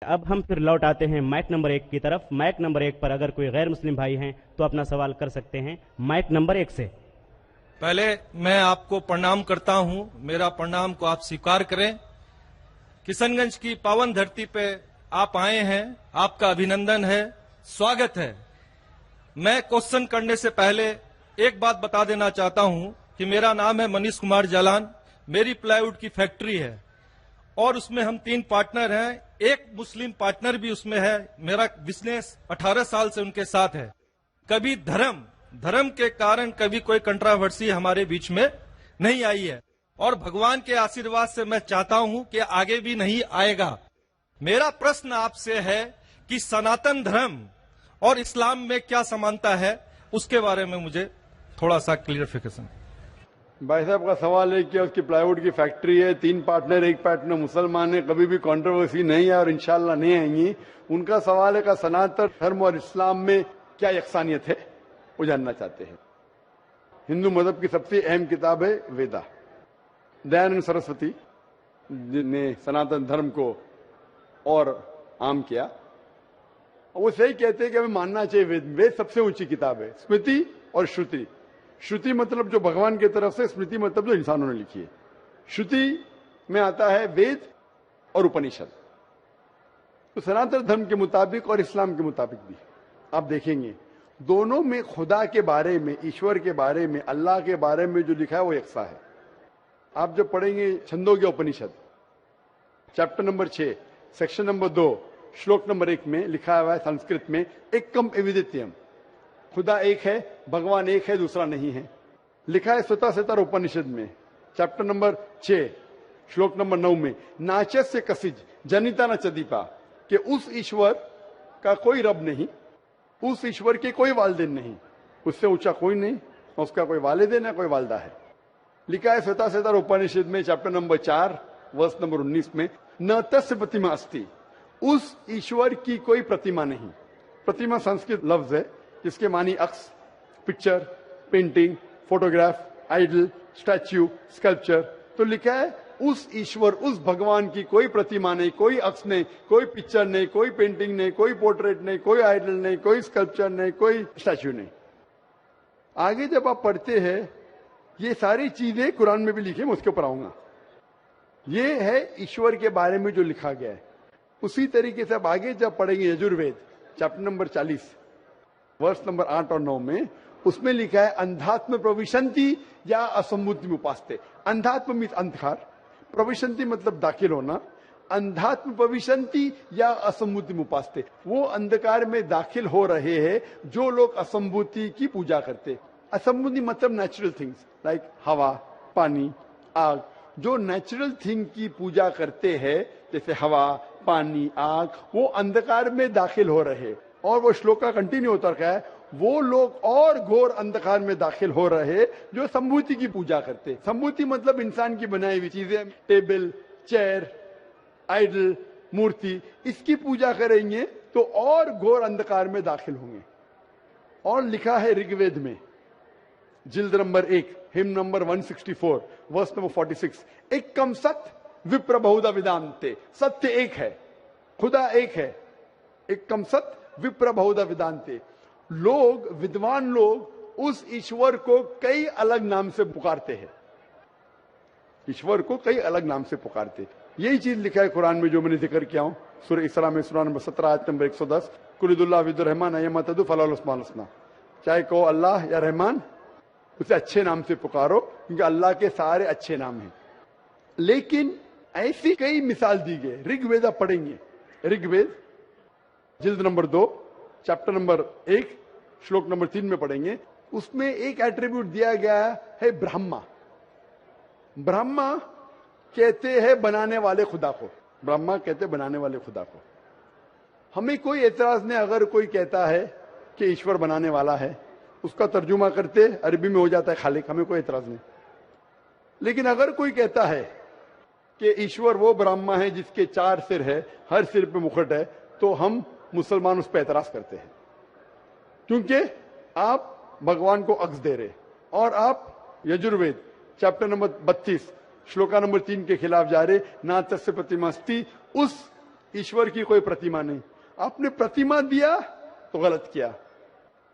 अब हम फिर लौट आते हैं माइक नंबर 1 की तरफ। माइक नंबर 1 पर अगर कोई गैर मुस्लिम भाई हैं तो अपना सवाल कर सकते हैं माइक नंबर 1 से। पहले मैं आपको प्रणाम करता हूं, मेरा प्रणाम को आप स्वीकार करें। किशनगंज की पावन धरती पे आप आए हैं, आपका अभिनंदन है, स्वागत है। मैं क्वेश्चन करने से पहले एक बात बता देना चाहता हूं कि मेरा नाम है मनीष कुमार जालान, मेरी प्लाईवुड की फैक्ट्री है और उसमें हम 3 पार्टनर हैं, एक मुस्लिम पार्टनर भी उसमें है। मेरा बिजनेस 18 साल से उनके साथ है। कभी धर्म के कारण कभी कोई कंट्रोवर्सी हमारे बीच में नहीं आई है और भगवान के आशीर्वाद से मैं चाहता हूं कि आगे भी नहीं आएगा। मेरा प्रश्न आपसे है कि सनातन धर्म और इस्लाम में क्या समानता है, उसके बारे में मुझे थोड़ा सा क्लियरिफिकेशन। भाई साहब का सवाल है कि उसकी प्लाईवुड की फैक्ट्री है, 3 पार्टनर, एक पार्टनर मुसलमान है, कभी भी कंट्रोवर्सी नहीं है और इंशाल्लाह नहीं आएंगी। उनका सवाल है कि सनातन धर्म और इस्लाम में क्या यकसानियत है, वो जानना चाहते हैं। हिंदू मजहब की सबसे अहम किताब है वेदा। दयानंद सरस्वती ने सनातन धर्म को और आम किया। वो सही कहते हैं कि हमें मानना चाहिए वेद। वेद सबसे ऊंची किताब है। स्मृति और श्रुति। श्रुति मतलब जो भगवान की तरफ से, स्मृति मतलब जो इंसानों ने लिखी है। श्रुति में आता है वेद और उपनिषद। तो सनातन धर्म के मुताबिक और इस्लाम के मुताबिक भी आप देखेंगे दोनों में खुदा के बारे में, ईश्वर के बारे में, अल्लाह के बारे में जो लिखा है वो यकसा है। आप जब पढ़ेंगे छंदोग्य उपनिषद चैप्टर नंबर 6 सेक्शन नंबर 2 श्लोक नंबर 1 में लिखा हुआ है संस्कृत में, एकम एविदित्यम, खुदा एक है, भगवान एक है, दूसरा नहीं है। लिखा है स्वतः उपनिषद में चैप्टर नंबर 6 श्लोक नंबर 9 में, नाचस्य कसिज जनिता न चदीपा, कि उस ईश्वर का कोई रब नहीं, उस ईश्वर के कोई वालिदैन नहीं, उससे ऊंचा कोई नहीं, उसका कोई वालिदैन है, कोई वालदा है। लिखा है स्वतः उपनिषद में चैप्टर नंबर 4 वर्ष नंबर 19 में, न तस्य प्रतिमा अस्ति, उस ईश्वर की कोई प्रतिमा नहीं। प्रतिमा संस्कृत लफ्ज है जिसके मानी अक्स, picture, painting, photograph, idol, statue, sculpture. तो लिखा है उस ईश्वर, उस भगवान की कोई प्रतिमा नहीं, कोई अक्स नहीं, कोई पिक्चर नहीं, कोई पेंटिंग नहीं, कोई पोर्ट्रेट नहीं, कोई आइडल नहीं, कोई स्कल्पचर नहीं, कोई स्टैच्यू नहीं। आगे जब आप पढ़ते हैं ये सारी चीजें कुरान में भी लिखी, मैं उसके ऊपर आऊंगा। ये है ईश्वर के बारे में जो लिखा गया है। उसी तरीके से अब आगे जब पढ़ेंगे यजुर्वेद चैप्टर नंबर 40 वर्ष नंबर 8 और 9 में, उसमें लिखा है अंधात्म प्रविशंति या असम्मुति उपास्ते। अंधात्म मीन्स अंधकार, प्रविशंति मतलब दाखिल होना, अंधात्म प्रविशंति या असम्मुति उपास्ते, वो अंधकार में दाखिल हो रहे हैं जो लोग असम्भूति की पूजा करते। असम्भूति मतलब नेचुरल थिंग्स लाइक हवा, पानी, आग, जो नेचुरल थिंग की पूजा करते हैं जैसे हवा, पानी, आग, वो अंधकार में दाखिल हो रहे। और वो श्लोक का कंटिन्यू होता रखा है, वो लोग और घोर अंधकार में दाखिल हो रहे जो संभूति की पूजा करते। संभूति मतलब इंसान की बनाई हुई चीजें, टेबल, चेयर, आइडल, मूर्ति, इसकी पूजा करेंगे तो और घोर अंधकार में दाखिल होंगे। और लिखा है ऋग्वेद में जिल्द number 1 hymn number 164 verse number 46, एकम सत्य विप्र बहुधा विदांते, सत्य एक है, खुदा एक है, एकम सत्य विप्र बहुधा विदांते। लोग, विद्वान लोग उस ईश्वर को कई अलग नाम से पुकारते हैं, ईश्वर को कई अलग नाम से पुकारते। यही चीज लिखा है कुरान में जो मैंने जिक्र किया हूं, सूरह इसरा में सूरह नंबर 17 आयत नंबर 110, कुलिदुल्लाह विदुर्रहमान अयमतदु फलाल उस्मान हसना, चाहे कहो अल्लाह या रहमान, उसे अच्छे नाम से पुकारो क्योंकि अल्लाह के सारे अच्छे नाम हैं। लेकिन ऐसी कई मिसाल दी गई। ऋग्वेद आप पढ़ेंगे, ऋग्वेद जिल्द नंबर 2 चैप्टर नंबर 1 श्लोक नंबर 3 में पढ़ेंगे, उसमें एक एट्रीब्यूट दिया गया है ब्रह्मा। ब्रह्मा कहते हैं बनाने वाले खुदा को, ब्रह्मा कहते हैं बनाने वाले खुदा को। हमें कोई एतराज नहीं अगर कोई कहता है कि ईश्वर बनाने वाला है, उसका तर्जुमा करते अरबी में हो जाता है खालिक, हमें कोई एतराज नहीं। लेकिन अगर कोई कहता है कि ईश्वर वो ब्रह्मा है जिसके 4 सिर है, हर सिर पे मुकुट है, तो हम मुसलमान उस पर एतराज करते हैं, क्योंकि आप भगवान को अक्स दे रहे और आप Yajurveda chapter number 32 shloka number 3 के खिलाफ जा रहे। ना तस्य प्रतिमास्ति, उस ईश्वर की कोई प्रतिमा नहीं। आपने प्रतिमा दिया तो गलत किया।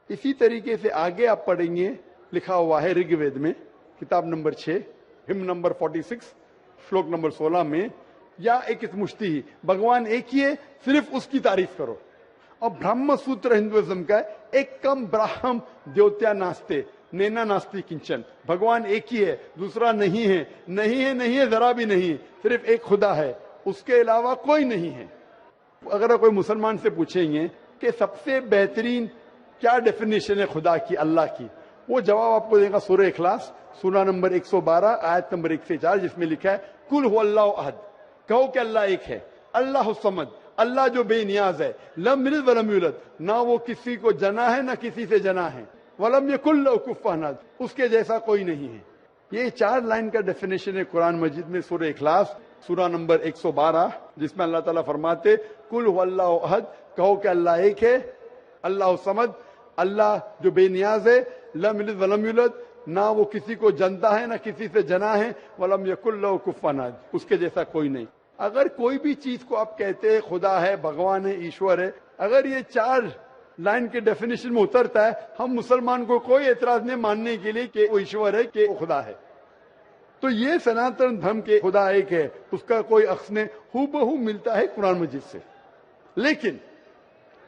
इसी तरीके से आगे आप पढ़ेंगे, लिखा हुआ है ऋग्वेद में किताब नंबर 6 हिम नंबर 46 श्लोक नंबर 16 में, या एक मुष्टि ही, भगवान एक ही है, सिर्फ उसकी तारीफ करो। और ब्रह्म सूत्र हिंदुइज्म का है, एक कम ब्राह्म द्योत्या नास्ते नैना नास्ति किंचन, भगवान एक ही है, दूसरा नहीं है, नहीं है, नहीं है, जरा भी नहीं, सिर्फ एक खुदा है, उसके अलावा कोई नहीं है। अगर कोई मुसलमान से पूछेंगे कि सबसे बेहतरीन क्या डेफिनेशन है खुदा की, अल्लाह की, वो जवाब आपको देगा सूरह इखलास सूरा नंबर 112 आयत नंबर 1 से 4, जिसमें लिखा है कुल हुवल्लाहु अहद, कहो कि अल्लाह एक है, अल्लाह समद, अल्लाह जो बेनियाज है, लम यलिद वलम यूलद, ना वो किसी को जना है ना किसी से जना है, वलम यकुल लहू कुफुवन अहद, उसके जैसा कोई नहीं है। ये 4 लाइन का डेफिनेशन है कुरान मजीद में सूरह इखलास सूरा नंबर 112, जिसमें अल्लाह ताला फरमाते कुल हुवल्लाहु अहद, कहो कि अल्लाह एक है, अल्लाह समद, अल्लाह जो बेनियाज है, लम यलिद वलम यूलद, ना वो किसी को जनता है ना किसी से जना है, वलम यकुल लहू कुफुवन अहद, उसके जैसा कोई नहीं। अगर कोई भी चीज को आप कहते हैं खुदा है, भगवान है, ईश्वर है, अगर ये 4 लाइन के डेफिनेशन में उतरता है, हम मुसलमान को कोई एतराज नहीं मानने के लिए कि वो ईश्वर है, कि वो खुदा है। तो ये सनातन धर्म के खुदा एक है, उसका कोई अक्स ने हूबहू मिलता है कुरान मजीद से। लेकिन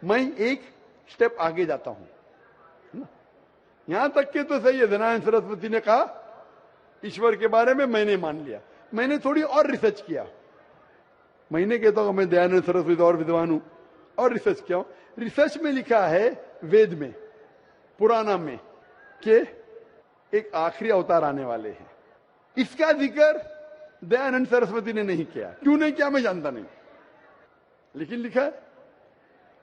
मैं एक स्टेप आगे जाता हूं, यहां तक के तो सही है, दयानंद सरस्वती ने कहा ईश्वर के बारे में, मैंने मान लिया। मैंने थोड़ी और रिसर्च किया, मैंने कहता हूं मैं दयानंद सरस्वती और विद्वान हूं, और रिसर्च किया। रिसर्च में लिखा है वेद में, पुराना में, कि एक आखिरी अवतार आने वाले हैं। इसका जिक्र दयानंद सरस्वती ने नहीं किया। क्यों नहीं किया मैं जानता नहीं, लेकिन लिखा है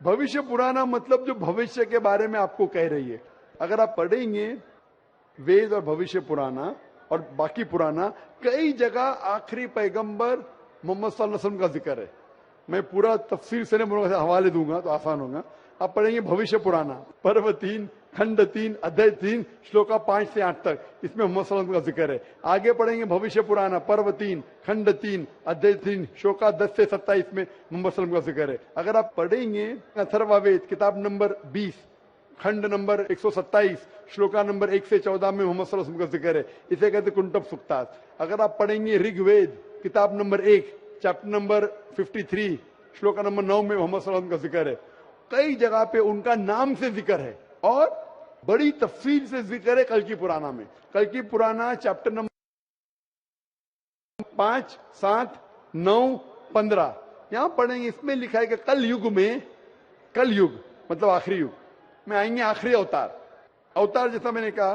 भविष्य पुराना, मतलब जो भविष्य के बारे में आपको कह रही है। अगर आप पढ़ेंगे वेद और भविष्य पुराना और बाकी पुराना, कई जगह आखिरी पैगंबर मोहम्मद सल्लल्लाहु अलैहि वसल्लम का जिक्र है। मैं पूरा तफसीर से नहीं, हवाले दूंगा तो आसान होगा। आप पढ़ेंगे भविष्य पुराना पर्व 3 खंड 3 अध्याय 3 श्लोका 5 से 8 तक, इसमें मोहम्मद सल्लल्लाहु अलैहि वसल्लम का जिक्र है। आगे पढ़ेंगे भविष्य पुराना पर्व 3 खंड 3 अध्याय 3 श्लोका 10 से 27 में मोहम्मद सल्लल्लाहु अलैहि वसल्लम का जिक्र है। अगर आप पढ़ेंगे अथर्ववेद किताब नंबर 20 खंड नंबर 127 श्लोका नंबर 1 से 14 में मोहम्मद सल्लल्लाहु अलैहि वसल्लम का जिक्र है। इसे कहते कुंटब सुक्तात। अगर आप पढ़ेंगे ऋग्वेद किताब number 1 chapter number 53 shloka number 9 में मोहम्मद सल्लल्लाहु अलैहि वसल्लम का जिक्र है। कई जगह पे उनका नाम से जिक्र है और बड़ी तफसील से जिक्र है कल की पुराना में। कल की पुराना चैप्टर नंबर 5, 7, 9, 15 यहां पढ़ेंगे। इसमें लिखा है कि कल युग में, कल युग मतलब आखिरी युग में आएंगे आखिरी अवतार। अवतार जैसा मैंने कहा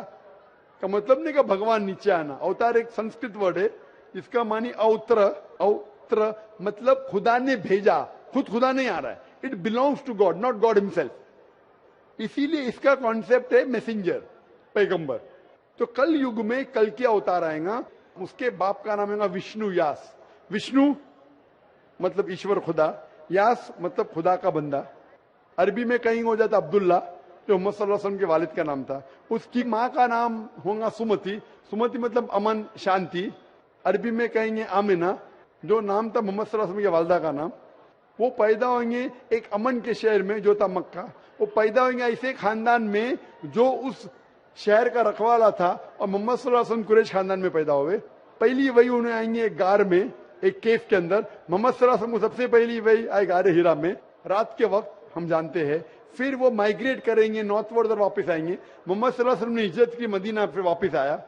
का मतलब नहीं कि भगवान नीचे आना। अवतार एक संस्कृत वर्ड है जिसका मानी अवत्र। अवत्र मतलब खुदा ने भेजा, खुद खुदा नहीं आ रहा है, it belongs to God, not God himself. इसीलिए इसका कॉन्सेप्ट है मैसेंजर, पैगंबर। तो कल युग में कल के अवतार आएगा, उसके बाप का नाम है विष्णु यास। विष्णु मतलब ईश्वर खुदा, यास मतलब खुदा का बंदा। अरबी में कहीं हो जाता अब्दुल्ला जो मोहम्मद सल्लल्लाहु अलैहि वसल्लम के वालिद का नाम था। उसकी माँ का नाम होगा सुमति। सुमति मतलब अमन, शांति। अरबी में कहेंगे आमिना जो नाम था मोहम्मद सल्लल्लाहु अलैहि वसल्लम के वालिदा का नाम। वो पैदा होंगे एक अमन के शहर में जो था मक्का। वो पैदा होंगे ऐसे खानदान में जो उस शहर का रखवाला था और मोहम्मद सल्लल्लाहु अलैहि वसल्लम कुरैश खानदान में पैदा हुए। पहली वही उन्हें आएंगे एक गार में, एक केव के अंदर। मोहम्मद सल्लल्लाहु अलैहि वसल्लम को सबसे पहली वही आए गारे हिरा में रात के वक्त, हम जानते हैं। फिर वो माइग्रेट करेंगे नॉर्थवर्ड और वापस आएंगे। मोहम्मद सल्लल्लाहु अलैहि वसल्लम ने हिजरत की, मदीना फिर वापस आया।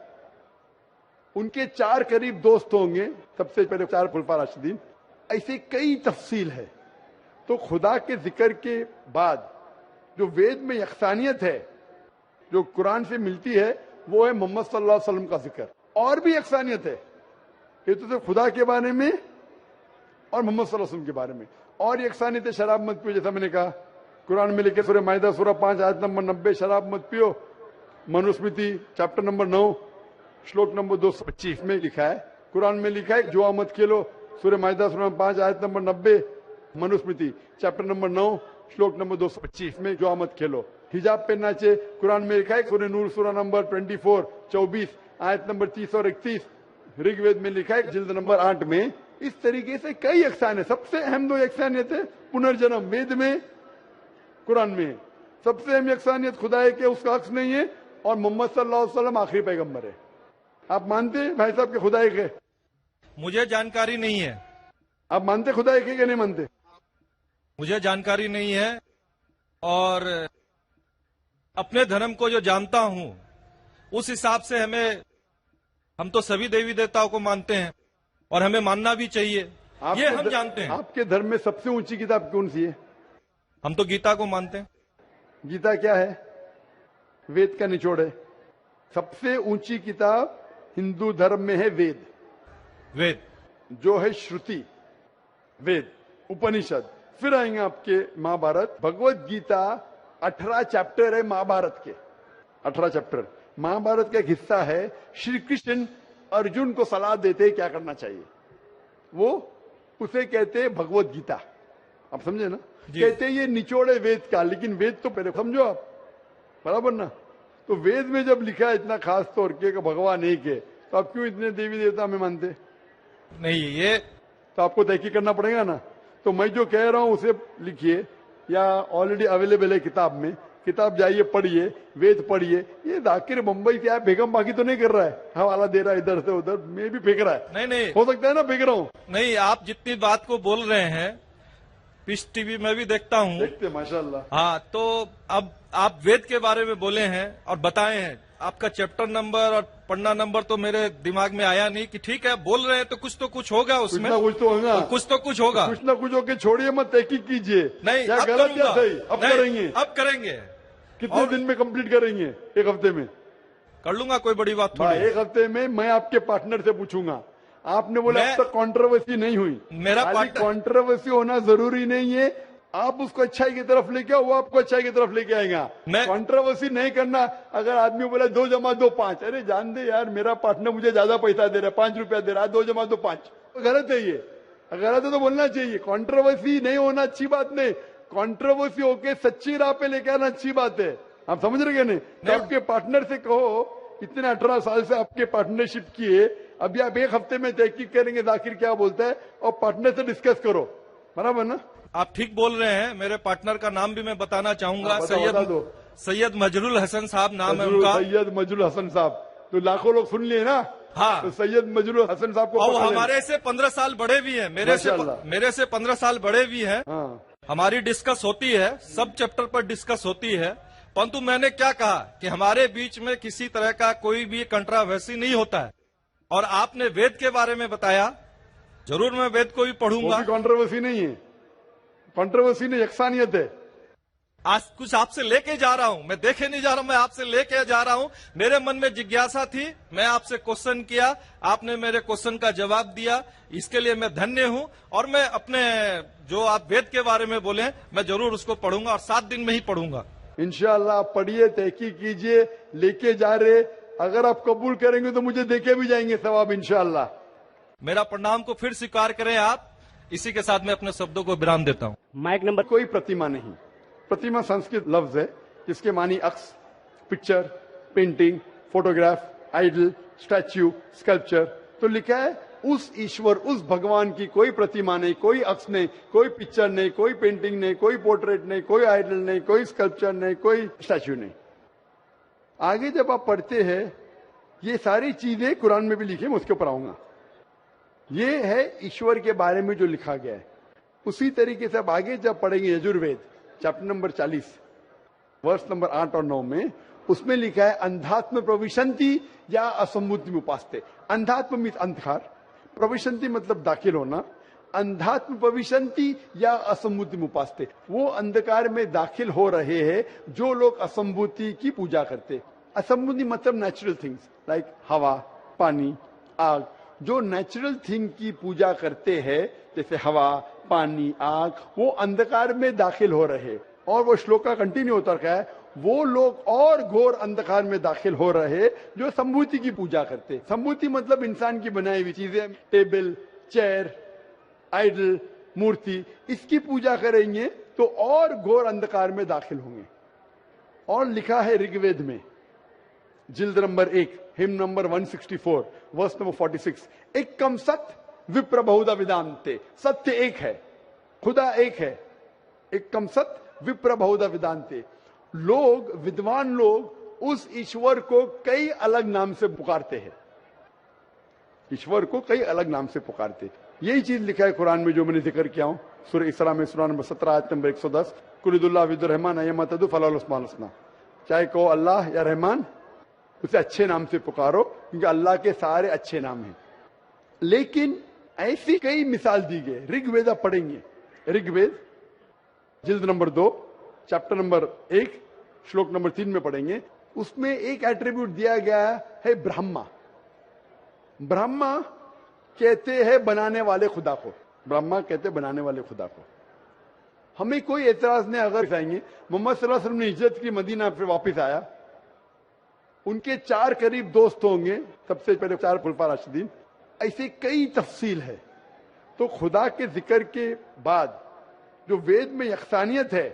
उनके 4 करीब दोस्त होंगे, सबसे पहले 4 खुलफा राशिदीन। ऐसे कई तफसील है। तो खुदा के जिक्र के बाद जो वेद में यकसानियत है जो कुरान से मिलती है वो है मोहम्मद सल्लल्लाहु अलैहि वसल्लम का जिक्र। और भी यकसानियत है, ये तो सिर्फ खुदा के बारे में और मोहम्मद सल्लल्लाहु अलैहि वसल्लम के बारे में। और यकसानियत है शराब मत पियो, जैसा मैंने कहा कुरान में लिखे सूरह माइदा सूरह 5 आयत नंबर 90 शराब मत पियो। मनुस्मृति चैप्टर नंबर 9 श्लोक नंबर 225 में लिखा है। कुरान में लिखा है जुआ मत खेलो, सूरह माइदा सूरह 5 आयत नंबर 90। मनुस्मृति चैप्टर नंबर 9 श्लोक नंबर 225 में जुआ मत खेलो। हिजाब पहनना चाहिए, कुरान में लिखा है सूरह नूर सूरह नंबर 24 24 आयत नंबर 30 और 31। ऋग्वेद में लिखा है जिल्द नंबर 8 में इस तरीके से कई यकसान है। सबसे अहम दो यकसानियत है पुनर्जन्म, वेद में, कुरान में है। सबसे अहम यकसानियत खुदा है कि उसका अक्स नहीं है और मोहम्मद सल्लल्लाहु अलैहि वसल्लम आखिरी पैगंबर है। आप मानते हैं भाई साहब के खुदा एक है? मुझे जानकारी नहीं है। आप मानते खुदा एक है कि नहीं मानते? मुझे जानकारी नहीं है, और अपने धर्म को जो जानता हूं उस हिसाब से हम तो सभी देवी देवताओं को मानते हैं और हमें मानना भी चाहिए, ये हम जानते हैं। आपके धर्म में सबसे ऊंची किताब कौन सी है? हम तो गीता को मानते हैं। गीता क्या है? वेद का निचोड़ है। सबसे ऊंची किताब हिंदू धर्म में है वेद। वेद जो है श्रुति, वेद, उपनिषद। फिर आएंगे आपके महाभारत। भगवत गीता 18 चैप्टर है महाभारत के, 18 चैप्टर। महाभारत का एक हिस्सा है, श्री कृष्ण अर्जुन को सलाह देते हैं क्या करना चाहिए, वो उसे कहते हैं भगवत गीता। आप समझे ना? कहते हैं ये निचोड़ है वेद का, लेकिन वेद तो पहले समझो आप, बराबर ना? तो वेद में जब लिखा है इतना खास तौर के भगवान एक है, तो आप क्यों इतने देवी देवता में मानते नहीं? ये तो आपको तहकीक करना पड़ेगा ना। तो मैं जो कह रहा हूं उसे लिखिए, या ऑलरेडी अवेलेबल है किताब में, किताब जाइए पढ़िए, वेद पढ़िए। ये जाकिर मुंबई से आया बेगम बाकी तो नहीं कर रहा है, हवाला दे रहा है इधर से उधर, मैं भी फेंक रहा है। नहीं हो सकता है ना फेंक रहा हूं। नहीं, आप जितनी बात को बोल रहे हैं पीस टीवी में भी देखता हूं। देखते माशाल्लाह। हाँ, तो अब आप वेद के बारे में बोले हैं और बताए हैं, आपका चैप्टर नंबर और पन्ना नंबर तो मेरे दिमाग में आया नहीं कि ठीक है बोल रहे हैं तो कुछ होगा उसमें, कुछ तो होगा, कुछ तो कुछ होगा, कुछ ना कुछ होके छोड़िए, मत तहकीक कीजिए। नहीं क्या अब गलत क्या करूंगा। सही? अब नहीं, करेंगे। अब करेंगे। कितने दिन में कंप्लीट करेंगे? एक हफ्ते में कर लूंगा, कोई बड़ी बात थोड़ी है। एक हफ्ते में मैं आपके पार्टनर से पूछूंगा। आपने बोला अब तक कंट्रोवर्सी नहीं हुई। मेरा पार्टनर कंट्रोवर्सी होना जरूरी नहीं है, आप उसको अच्छाई की तरफ लेके आओ, वो आपको अच्छाई की तरफ लेके आएगा। कंट्रोवर्सी नहीं करना। अगर आदमी बोला 2 + 2 5, अरे जान दे यार, मेरा पार्टनर मुझे ज्यादा पैसा दे रहा है, 5 रुपया दे रहा है, 2 + 2 5, तो गलत है ये। गलत है तो बोलना चाहिए। कंट्रोवर्सी नहीं होना अच्छी बात नहीं, कंट्रोवर्सी होके सच्ची राह पे लेके आना अच्छी बात है। आप समझ रहे नहीं? तो आपके पार्टनर से कहो, इतने 18 साल से आपके पार्टनरशिप किए, अभी आप एक हफ्ते में तहकीक करेंगे जाकिर क्या बोलता है, और पार्टनर से डिस्कस करो, बराबर ना? आप ठीक बोल रहे हैं। मेरे पार्टनर का नाम भी मैं बताना चाहूंगा। सैयद मजरुल हसन साहब नाम है उनका। सैयद मजरुल हसन साहब, तो लाखों लोग सुन लिए ना। हाँ, तो सैयद मजरुल हसन साहब को, और हमारे से 15 साल बड़े भी हैं, मेरे से 15 साल बड़े भी हैं। हाँ। हमारी डिस्कस होती है, सब चैप्टर पर डिस्कस होती है। परंतु मैंने क्या कहा कि हमारे बीच में किसी तरह का कोई भी कंट्रोवर्सी नहीं होता है। और आपने वेद के बारे में बताया, जरूर मैं वेद को भी पढ़ूंगा। कंट्रोवर्सी नहीं है, कंट्रोवर्सी नहीं, यकसानियत है। आज कुछ आपसे लेके जा रहा हूं, मैं देखे नहीं जा रहा हूं, मैं आपसे लेके जा रहा हूं। मेरे मन में जिज्ञासा थी, मैं आपसे क्वेश्चन किया, आपने मेरे क्वेश्चन का जवाब दिया, इसके लिए मैं धन्य हूं। और मैं अपने जो आप वेद के बारे में बोले, मैं जरूर उसको पढ़ूंगा और 7 दिन में ही पढ़ूंगा। इंशाअल्लाह आप पढ़िए, तहकीक कीजिए, लेके जा रहे। अगर आप कबूल करेंगे तो मुझे देके भी जाएंगे सवाब इंशाअल्लाह। मेरा प्रणाम को फिर स्वीकार करें आप। इसी के साथ मैं अपने शब्दों को विराम देता हूं। Mic number. कोई प्रतिमा नहीं, प्रतिमा संस्कृत लफ्ज है जिसके मानी अक्स, picture, painting, photograph, idol, statue, sculpture. तो लिखा है उस ईश्वर, उस भगवान की कोई प्रतिमा नहीं, कोई अक्स नहीं, कोई पिक्चर नहीं, कोई पेंटिंग नहीं, कोई पोर्ट्रेट नहीं, कोई आइडल नहीं, कोई स्कल्पचर नहीं, कोई स्टैच्यू नहीं। आगे जब आप पढ़ते हैं, ये सारी चीजें कुरान में भी लिखी, मैं उसके ऊपर आऊंगा। ये है ईश्वर के बारे में जो लिखा गया है। उसी तरीके से अब आगे जब पढ़ेंगे यजुर्वेद चैप्टर नंबर 40 वर्ष नंबर 8 और 9 में, उसमें लिखा है अंधात्म प्रविशंति या असम्मुति उपास्ते। अंधात्म मीन्स अंधकार, प्रविशंति मतलब दाखिल होना। अंधात्म प्रविशंति या असम्मुति उपास्ते, वो अंधकार में दाखिल हो रहे हैं जो लोग असम्भूति की पूजा करते। असम्भूति मतलब नेचुरल थिंग्स लाइक हवा, पानी, आग। जो नेचुरल थिंग की पूजा करते हैं जैसे हवा, पानी, आग, वो अंधकार में दाखिल हो रहे। और वो श्लोक का कंटिन्यू होता है, वो लोग और घोर अंधकार में दाखिल हो रहे जो संभूति की पूजा करते। संभूति मतलब इंसान की बनाई हुई चीजें, टेबल, चेयर, आइडल, मूर्ति, इसकी पूजा करेंगे तो और घोर अंधकार में दाखिल होंगे। और लिखा है ऋग्वेद में जिल्द number 1 hymn number 164 verse number 46, एकम सत विप्र बहुधा विदांते, सत्य एक है, खुदा एक है, एकम सत्य विप्र बहुधा विदांते। लोग, विद्वान लोग उस ईश्वर को कई अलग नाम से पुकारते हैं, ईश्वर को कई अलग नाम से पुकारते हैं। यही चीज लिखा है कुरान में जो मैंने जिक्र किया हूं, सूरह इसरा में सूरह नंबर 17 आयत नंबर 110, कुलिदुल्लाह विदुर्रहमान अयमतदु फलाल उस्मान हसना। चाहे कहो अल्लाह या रहमान, उसे अच्छे नाम से पुकारो, क्योंकि अल्लाह के सारे अच्छे नाम हैं। लेकिन ऐसी कई मिसाल दी गई। ऋग्वेद आप पढ़ेंगे, ऋग्वेद जिल्द नंबर 2 चैप्टर नंबर 1 श्लोक नंबर 3 में पढ़ेंगे। उसमें एक एट्रीब्यूट दिया गया है ब्रह्मा। ब्रह्मा कहते हैं बनाने वाले खुदा को, ब्रह्मा कहते हैं बनाने वाले खुदा को। हमें कोई एतराज नहीं अगर आएंगे मोहम्मद सल्लल्लाहु अलैहि वसल्लम ने हिजरत की, मदीना पे वापस आया, उनके 4 करीब दोस्त होंगे, सबसे पहले 4 खुलफा राशिदीन, ऐसे कई तफसील है। तो खुदा के जिक्र के बाद जो वेद में यकसानियत है,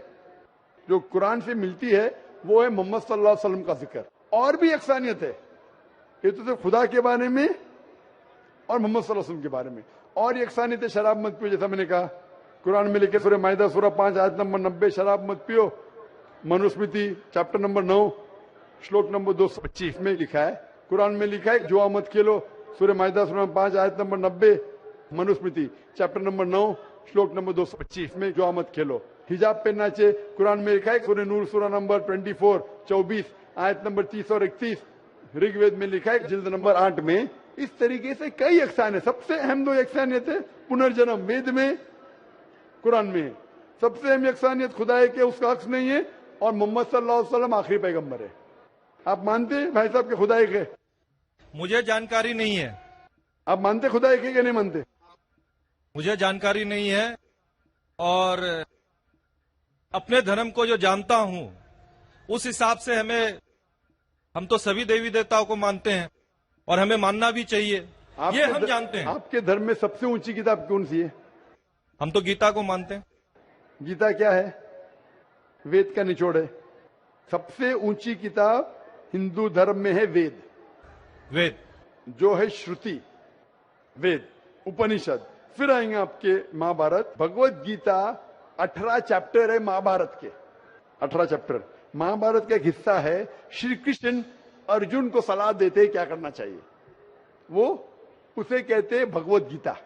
जो कुरान से मिलती है, वो है मोहम्मद सल्लल्लाहु अलैहि वसल्लम का जिक्र। और भी यकसानियत है, ये तो सिर्फ खुदा के बारे में और मोहम्मद सल्लल्लाहु अलैहि वसल्लम के बारे में। और यकसानियत है शराब मत पियो, जैसा मैंने कहा कुरान में लिखे सूरह माइदा सूरह 5 आयत नंबर 90, शराब मत पियो। मनुस्मृति चैप्टर नंबर 9 श्लोक नंबर 225 में लिखा है, कुरान में लिखा है जुआ मत खेलो, सूरह माइदा सूरह 5 आयत नंबर 90, मनुस्मृति चैप्टर नंबर 9 श्लोक नंबर 225 में जुआ मत खेलो। हिजाब पहनना चाहिए, कुरान में लिखा है सूरह नूर सूरह नंबर 24 आयत नंबर 30 और 31, ऋग्वेद में लिखा है जिल्द नंबर 8 में। इस तरीके से कई यकसानियत, सबसे अहम 2 यकसानियत है पुनर्जन्म, वेद में कुरान में। सबसे अहम यकसानियत खुदा है कि उसका अक्स नहीं है, और मोहम्मद सल्लल्लाहु अलैहि वसल्लम आखिरी पैगंबर है। आप मानते हैं भाई साहब के खुदा एक है? मुझे जानकारी नहीं है। आप मानते खुदा एक है कि नहीं मानते? मुझे जानकारी नहीं है, और अपने धर्म को जो जानता हूं उस हिसाब से हम तो सभी देवी देवताओं को मानते हैं, और हमें मानना भी चाहिए, ये हम जानते हैं। आपके धर्म में सबसे ऊंची किताब कौन सी है? हम तो गीता को मानते हैं। गीता क्या है? वेद का निचोड़ है। सबसे ऊंची किताब हिंदू धर्म में है वेद। वेद जो है श्रुति, वेद, उपनिषद। फिर आएंगे आपके महाभारत, भगवत गीता 18 चैप्टर है महाभारत के, 18 चैप्टर। महाभारत का एक हिस्सा है, श्री कृष्ण अर्जुन को सलाह देते हैं क्या करना चाहिए, वो उसे कहते हैं भगवत गीता।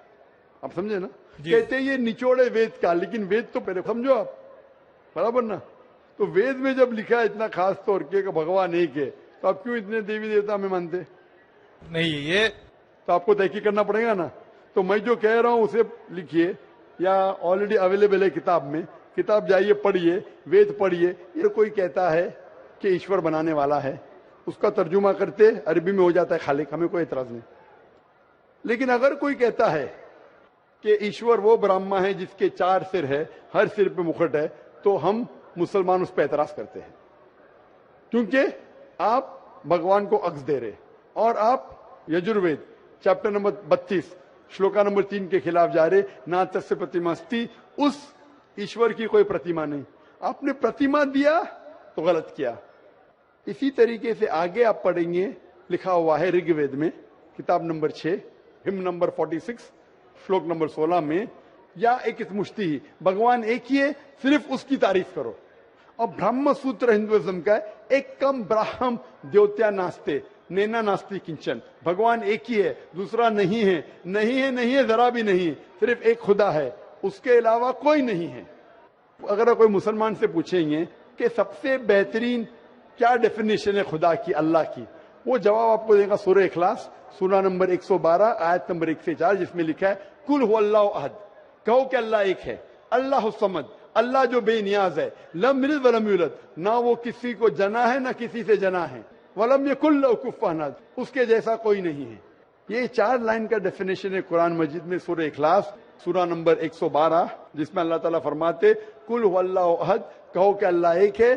आप समझे ना? कहते हैं ये निचोड़ है वेद का, लेकिन वेद तो पहले समझो आप, बराबर ना? तो वेद में जब लिखा है इतना खास तौर के भगवान एक है, तो आप क्यों इतने देवी देवता में मानते नहीं? ये तो आपको तहकीक करना पड़ेगा ना। तो मैं जो कह रहा हूं उसे लिखिए, या ऑलरेडी अवेलेबल है किताब में, किताब जाइए पढ़िए, वेद पढ़िए। ये कोई कहता है कि ईश्वर बनाने वाला है, उसका तर्जुमा करते अरबी में हो जाता है खालिक, हमें कोई एतराज नहीं। लेकिन अगर कोई कहता है कि ईश्वर वो ब्रह्मा है जिसके 4 सिर है, हर सिर पे मुकुट है, तो हम मुसलमान उस पर एतराज करते हैं, क्योंकि आप भगवान को अक्स दे रहे, और आप Yajurveda chapter number 32 shloka number 3 के खिलाफ जा रहे। ना तस्य प्रतिमास्ति, उस ईश्वर की कोई प्रतिमा नहीं। आपने प्रतिमा दिया तो गलत किया। इसी तरीके से आगे आप पढ़ेंगे, लिखा हुआ है ऋग्वेद में किताब नंबर 6 हिम नंबर 46 श्लोक नंबर 16 में, या एक मुश्ती ही, भगवान एक ही है, सिर्फ उसकी तारीफ करो। और ब्रह्म सूत्र हिंदुइज्म का है, एक कम ब्राह्म द्योत्या नास्ते नैना नास्ति किंचन। भगवान एक ही है, दूसरा नहीं है, नहीं है, नहीं है, जरा भी नहीं, सिर्फ एक खुदा है, उसके अलावा कोई नहीं है। अगर कोई मुसलमान से पूछेंगे कि सबसे बेहतरीन क्या डेफिनेशन है खुदा की, अल्लाह की, वो जवाब आपको देगा सूरह इखलास सूरा नंबर 112 आयत नंबर 1 से 4, जिसमें लिखा है कुल हुवल्लाहु अहद, कहो कि अल्लाह एक है, अल्लाह समद, अल्लाह जो बेनियाज है, लम यलिद वलम यूलद, ना वो किसी को जना है ना किसी से जना है, वलम यकुल लहू कुफुवन अहद, उसके जैसा कोई नहीं है। ये 4 लाइन का डेफिनेशन है कुरान मजीद में सूरह इखलास सूरा नंबर 112, जिसमें अल्लाह ताला फरमाते कुल हुवल्लाहु अहद, कहो कि अल्लाह एक है,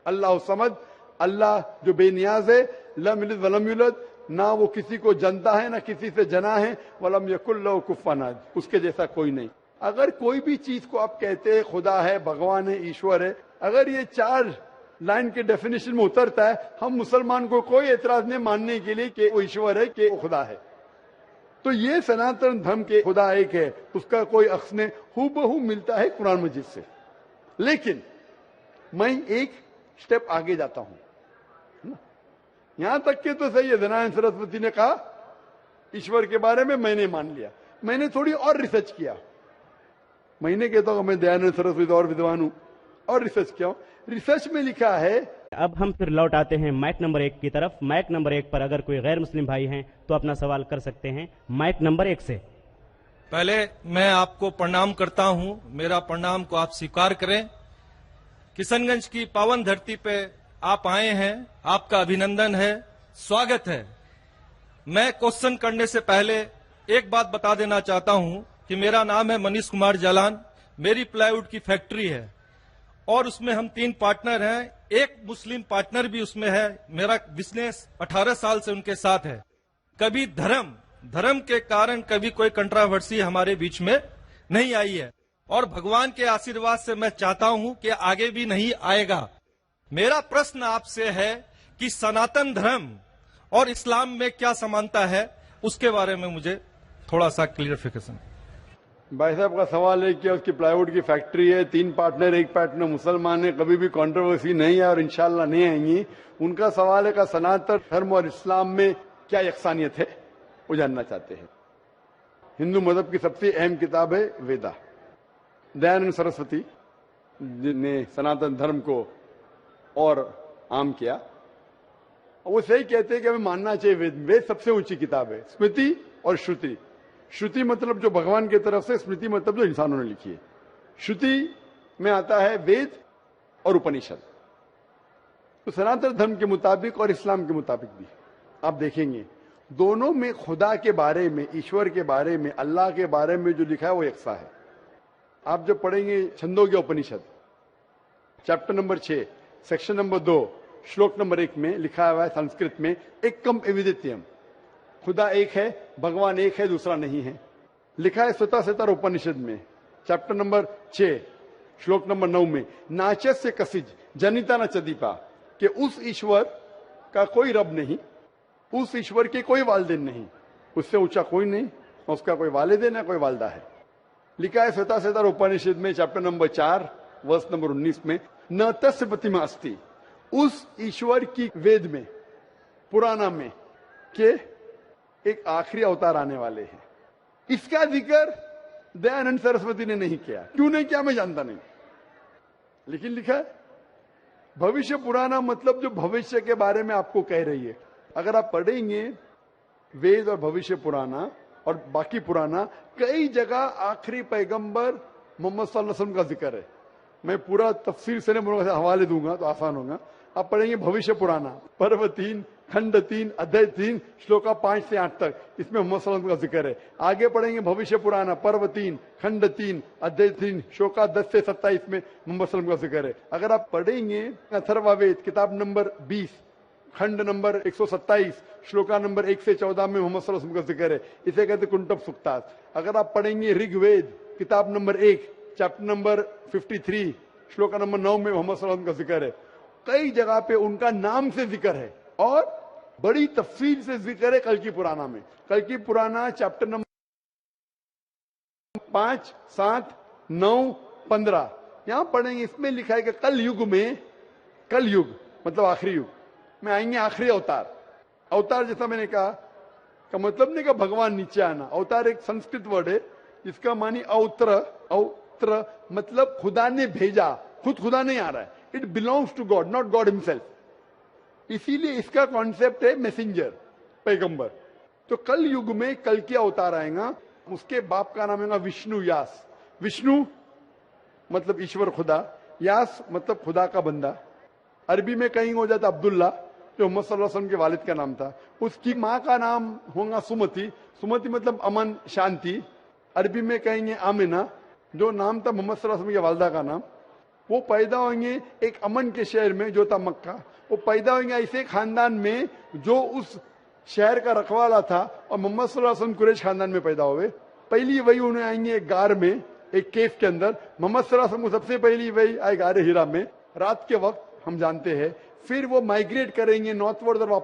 अल्लाह समद, अल्लाह जो बेनियाज है, लम यलिद वलम यूलद, ना वो किसी को जनता है ना किसी से जना है, वलम यकुल लहू कुफुवन अहद, उसके जैसा कोई नहीं। अगर कोई भी चीज को आप कहते हैं खुदा है, भगवान है, ईश्वर है, अगर ये 4 लाइन के डेफिनेशन में उतरता है, हम मुसलमान को कोई एतराज नहीं मानने के लिए कि वो ईश्वर है कि वो खुदा है। तो ये सनातन धर्म के खुदा एक है, उसका कोई अक्स ने हूबहू मिलता है कुरान मजीद से। लेकिन मैं एक स्टेप आगे जाता हूं, यहां तक के तो सही है, दयानंद सरस्वती ने कहा ईश्वर के बारे में मैंने मान लिया। मैंने थोड़ी और रिसर्च किया। मैंने कहता हूं मैं दयानंद सरस्वती और विद्वान हूं, और रिसर्च किया। रिसर्च में लिखा है। अब हम फिर लौट आते हैं माइक नंबर 1 की तरफ। माइक नंबर 1 पर अगर कोई गैर मुस्लिम भाई हैं तो अपना सवाल कर सकते हैं माइक नंबर 1 से। पहले मैं आपको प्रणाम करता हूं, मेरा प्रणाम को आप स्वीकार करें। किशनगंज की पावन धरती पे आप आए हैं, आपका अभिनंदन है, स्वागत है। मैं क्वेश्चन करने से पहले एक बात बता देना चाहता हूं कि मेरा नाम है मनीष कुमार जालान, मेरी प्लाईवुड की फैक्ट्री है और उसमें हम 3 पार्टनर हैं, एक मुस्लिम पार्टनर भी उसमें है। मेरा बिजनेस 18 साल से उनके साथ है। कभी धर्म के कारण कभी कोई कंट्रोवर्सी हमारे बीच में नहीं आई है और भगवान के आशीर्वाद से मैं चाहता हूं कि आगे भी नहीं आएगा। मेरा प्रश्न आपसे है कि सनातन धर्म और इस्लाम में क्या समानता है, उसके बारे में मुझे थोड़ा सा क्लियरिफिकेशन। भाई साहब का सवाल है कि उसकी प्लाईवुड की फैक्ट्री है, 3 पार्टनर, एक पार्टनर मुसलमान है, कभी भी कंट्रोवर्सी नहीं है और इंशाल्लाह नहीं आएंगी। उनका सवाल है कि सनातन धर्म और इस्लाम में क्या यकसानियत है, वो जानना चाहते हैं। हिंदू मजहब की सबसे अहम किताब है वेदा। दयानंद सरस्वती ने सनातन धर्म को और आम किया। वो सही कहते हैं कि हमें मानना चाहिए वेद। वेद सबसे ऊंची किताब है। स्मृति और श्रुति। श्रुति मतलब जो भगवान की तरफ से, स्मृति मतलब जो इंसानों ने लिखी है। श्रुति में आता है वेद और उपनिषद। तो सनातन धर्म के मुताबिक और इस्लाम के मुताबिक भी आप देखेंगे दोनों में खुदा के बारे में, ईश्वर के बारे में, अल्लाह के बारे में जो लिखा है वो यकसा है। आप जब पढ़ेंगे छंदोग्य उपनिषद चैप्टर नंबर 6 सेक्शन नंबर 2 श्लोक नंबर 1 में लिखा हुआ है संस्कृत में, एकम एविदित्यम, खुदा एक है, भगवान एक है, दूसरा नहीं है। लिखा है स्वतः उपनिषद में चैप्टर नंबर 6 श्लोक नंबर 9 में, नाचस्य कसिज जनिता न चदीपा, कि उस ईश्वर का कोई रब नहीं, उस ईश्वर के कोई वालिदैन नहीं, उससे ऊंचा कोई नहीं, उसका कोई वालिदैन है, कोई वालदा है। लिखा है स्वतः उपनिषद में चैप्टर नंबर 4 वर्ष नंबर 19 में, न तस्य प्रतिमा अस्ति, उस ईश्वर की वेद में, पुराना में के एक आखिरी अवतार आने वाले हैं। इसका जिक्र दयानंद सरस्वती ने नहीं किया। क्यों नहीं किया मैं जानता नहीं, लेकिन लिखा है भविष्य पुराना, मतलब जो भविष्य के बारे में आपको कह रही है। अगर आप पढ़ेंगे वेद और भविष्य पुराना और बाकी पुराना, कई जगह आखिरी पैगंबर मोहम्मद सल्लल्लाहु अलैहि वसल्लम का जिक्र है। मैं पूरा तफसील से हवाले दूंगा तो आसान होगा। आप पढ़ेंगे भविष्य पुराना पर्व 3 खंड 3 अध्याय 3 श्लोका 5 से 8 तक, इसमें मोहम्मद सल्लल्लाहु अलैहि वसल्लम का जिक्र है। आगे पढ़ेंगे भविष्य पुराना पर्व 3 खंड 3 अध्याय 3 श्लोका 10 से 27 में मोहम्मद सल्लल्लाहु अलैहि वसल्लम का जिक्र है। अगर आप पढ़ेंगे अथर्ववेद किताब नंबर 20 खंड नंबर 127 श्लोका नंबर 1 से 14 में मोहम्मद सल्लल्लाहु अलैहि वसल्लम का जिक्र है। इसे कहते कुंटब सुक्तात। अगर आप पढ़ेंगे ऋग्वेद किताब number 1 chapter number 53 shloka number 9 में मोहम्मद सल्लल्लाहु अलैहि वसल्लम का जिक्र है। कई जगह पे उनका नाम से जिक्र है और बड़ी तफसील से जिक्र है कल की पुराना में। कल की पुराना चैप्टर नंबर 5, 7, 9, 15 यहां पढ़ेंगे। इसमें लिखा है कि कल युग में, कल युग मतलब आखिरी युग में आएंगे आखिरी अवतार। अवतार जैसा मैंने कहा का मतलब नहीं कि भगवान नीचे आना। अवतार एक संस्कृत वर्ड है जिसका मानी अवत्र मतलब खुदा ने भेजा, खुद खुदा नहीं आ रहा है। It belongs to God, not God himself. इसीलिए इसका कॉन्सेप्ट है मैसेंजर, पैगंबर। तो कल युग में कल के अवतार आएगा। उसके बाप का नाम है विष्णु यास। विष्णु मतलब ईश्वर खुदा, यास मतलब खुदा का बंदा। अरबी में कहीं हो जाता अब्दुल्ला जो मोहम्मद सल्लल्लाहु अलैहि वसल्लम के वालिद का नाम था। उसकी माँ का नाम होगा सुमति। सुमति मतलब अमन, शांति। अरबी में कहेंगे आमिना जो नाम था मोहम्मद सल्लल्लाहु अलैहि वसल्लम के वालिदा का नाम। वो पैदा होंगे एक अमन के शहर में जो था मक्का। वो पैदा होंगे ऐसे खानदान में जो उस शहर का रखवाला था और मोहम्मद सल्लल्लाहु अलैहि वसल्लम कुरैश खानदान में पैदा हुए। पहली वही उन्हें आएंगे एक गार में, एक केव के अंदर। मोहम्मद सल्लल्लाहु अलैहि वसल्लम को सबसे पहली वही आए गार हिरा में रात के वक्त, हम जानते हैं। फिर वो माइग्रेट करेंगे नॉर्थवर्ड और वापस